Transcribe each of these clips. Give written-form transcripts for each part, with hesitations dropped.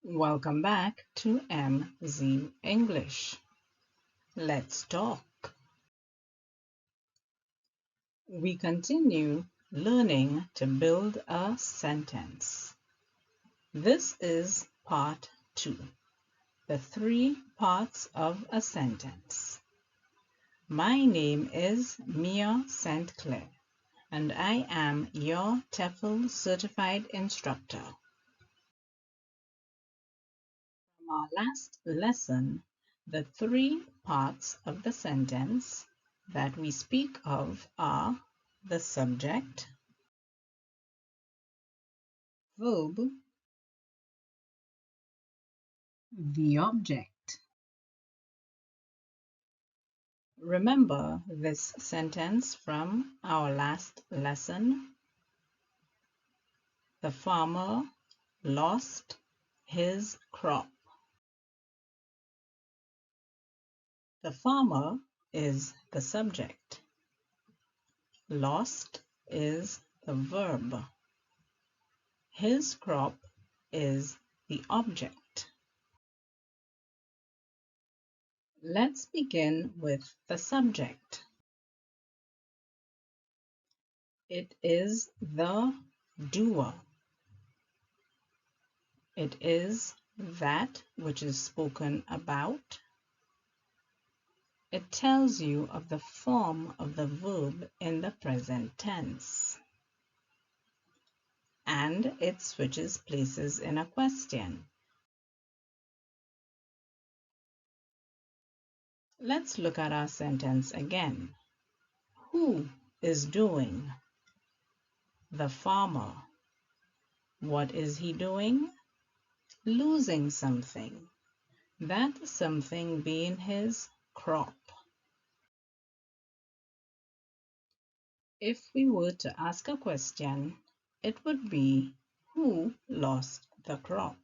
Welcome back to MZ English. Let's talk. We continue learning to build a sentence. This is part 2, the 3 parts of a sentence. My name is Mignon St. Clair, and I am your TEFL certified instructor. From our last lesson, the 3 parts of the sentence that we speak of are the subject, verb, the object. Remember this sentence from our last lesson? The farmer lost his crop. The farmer is the subject. Lost is the verb. His crop is the object. Let's begin with the subject. It is the doer. It is that which is spoken about. It tells you of the form of the verb in the present tense. And it switches places in a question. Let's look at our sentence again. Who is doing? The farmer. What is he doing? Losing something. That something being his crop. If we were to ask a question, it would be, who lost the crop?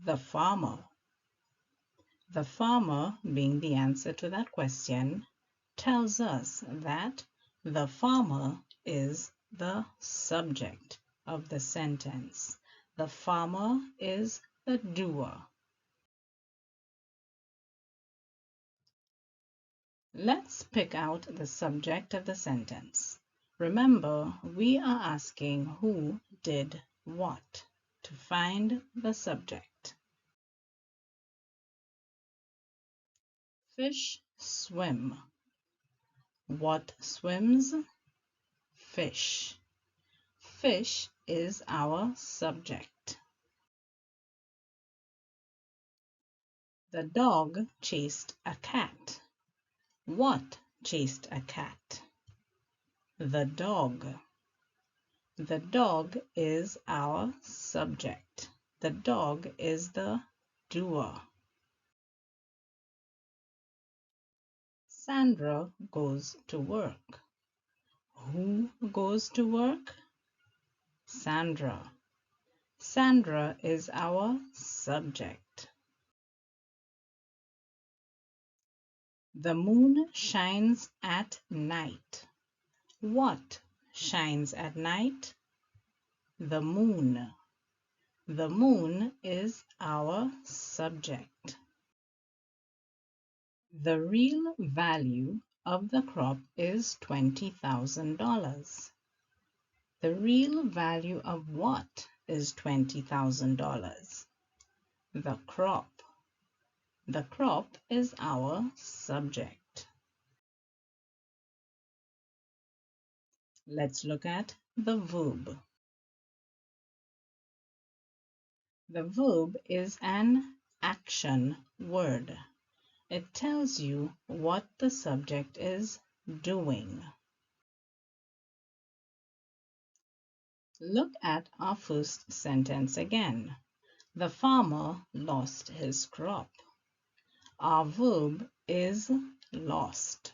The farmer. The farmer, being the answer to that question, tells us that the farmer is the subject of the sentence. The farmer is the doer. Let's pick out the subject of the sentence. Remember, we are asking who did what to find the subject. Fish swim. What swims? Fish. Fish is our subject. The dog chased a cat. What chased a cat? The dog. The dog is our subject. The dog is the doer. Sandra goes to work. Who goes to work? Sandra. Sandra is our subject. The moon shines at night. What shines at night? The moon. The moon is our subject. The real value of the crop is $20,000. The real value of what is $20,000? The crop. The crop is our subject. Let's look at the verb. The verb is an action word. It tells you what the subject is doing. Look at our first sentence again. The farmer lost his crop. Our verb is lost.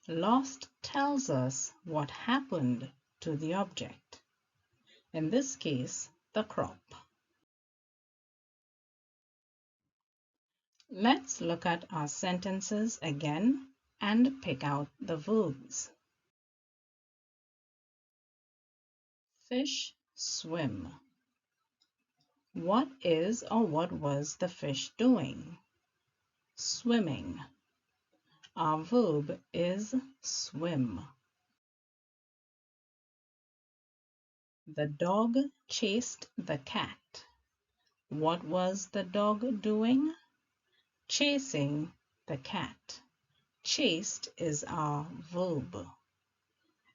Lost tells us what happened to the object. In this case, the crop. Let's look at our sentences again and pick out the verbs. Fish swim. What is or what was the fish doing? Swimming. Our verb is swim. The dog chased the cat. What was the dog doing? Chasing the cat. Chased is our verb.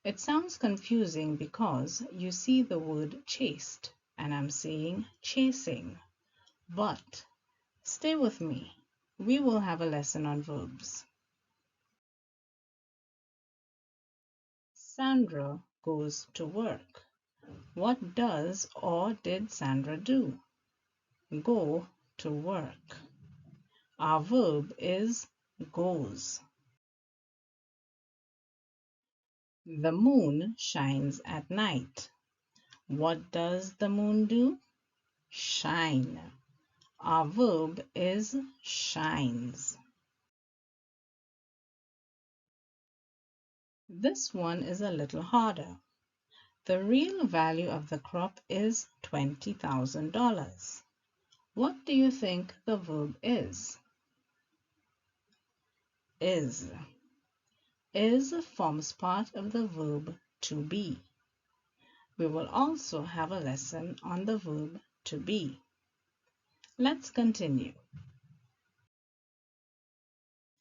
It sounds confusing because you see the word chased and I'm saying chasing. But stay with me. We will have a lesson on verbs. Sandra goes to work. What does or did Sandra do? Go to work. Our verb is goes. The moon shines at night. What does the moon do? Shine. Our verb is shines. This one is a little harder. The real value of the crop is $20,000. What do you think the verb is? Is. Is forms part of the verb to be. We will also have a lesson on the verb to be. Let's continue.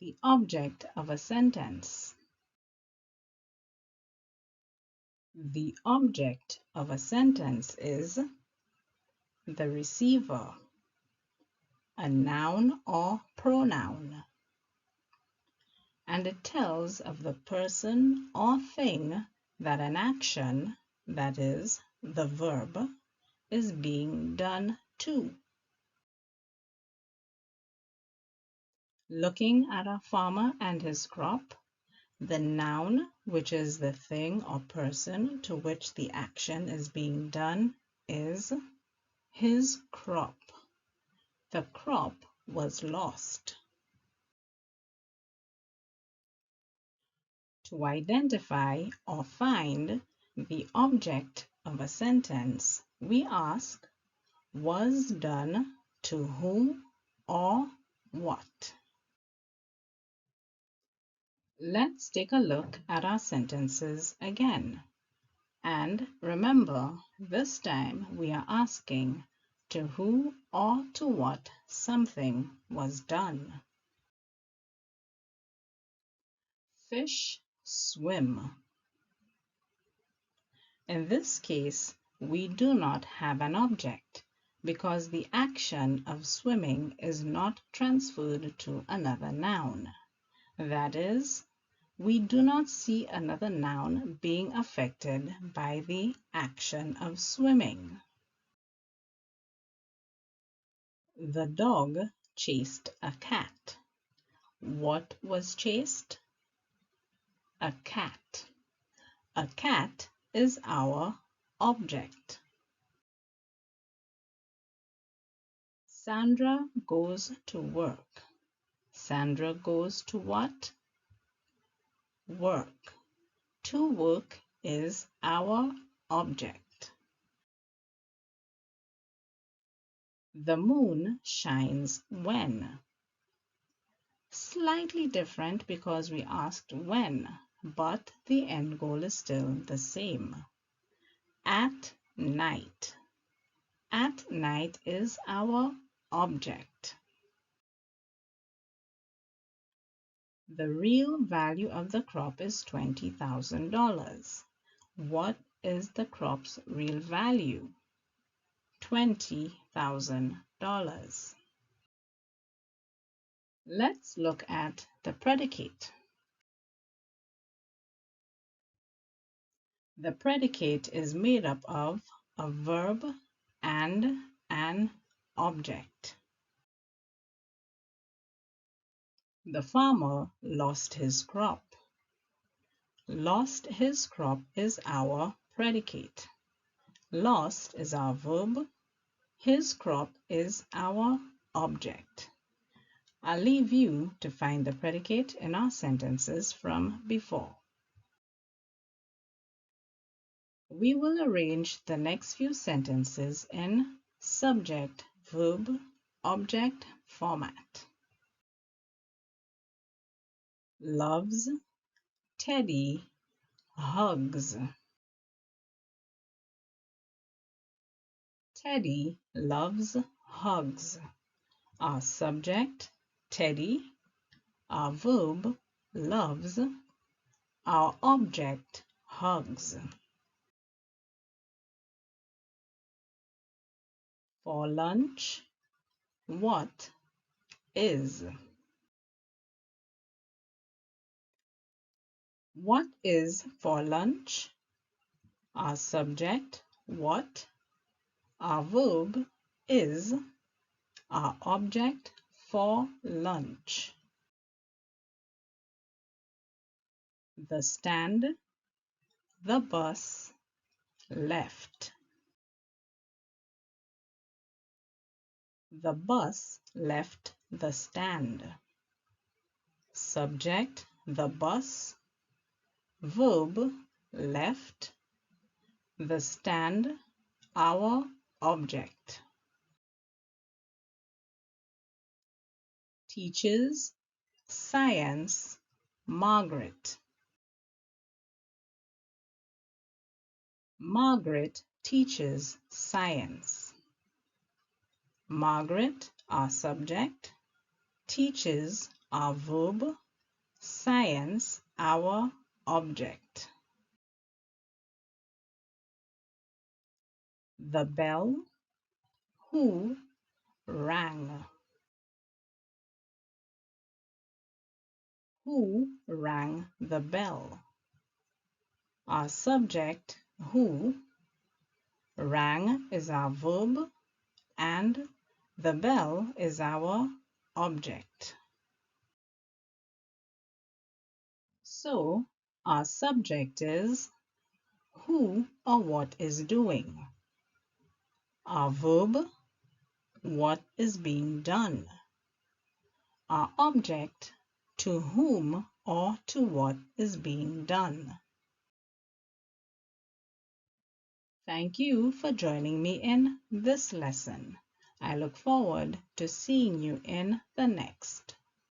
The object of a sentence. The object of a sentence is the receiver, a noun or pronoun, and it tells of the person or thing that an action, that is, the verb, is being done to. Looking at a farmer and his crop, the noun, which is the thing or person to which the action is being done, is his crop. The crop was lost. To identify or find the object of a sentence, we ask, was done to whom or what? Let's take a look at our sentences again. And remember, this time we are asking to who or to what something was done. Fish swim. In this case, we do not have an object because the action of swimming is not transferred to another noun. That is, we do not see another noun being affected by the action of swimming. The dog chased a cat. What was chased? A cat. A cat is our object. Sandra goes to work. Sandra goes to what? Work. To work is our object. The moon shines when? Slightly different because we asked when, but the end goal is still the same. At night. At night is our object. The real value of the crop is $20,000. What is the crop's real value? $20,000. Let's look at the predicate. The predicate is made up of a verb and an object. The farmer lost his crop. Lost his crop is our predicate. Lost is our verb. His crop is our object. I'll leave you to find the predicate in our sentences from before. We will arrange the next few sentences in subject, verb, object format. Loves, Teddy hugs. Teddy loves hugs. Our subject, Teddy. Our verb, loves. Our object, hugs. For lunch, what is? What is for lunch? Our subject, what? Our verb, is. Our object, for lunch. The stand, the bus, left. The bus left the stand. Subject, the bus. Verb, left. The stand, our object. Teaches science, Margaret. Margaret teaches science. Margaret, our subject. Teaches, our verb. Science, our object. The bell, who rang? Who rang the bell? Our subject, who. Rang is our verb and the bell is our object. So, our subject is who or what is doing. Our verb, what is being done. Our object, to whom or to what is being done. Thank you for joining me in this lesson. I look forward to seeing you in the next.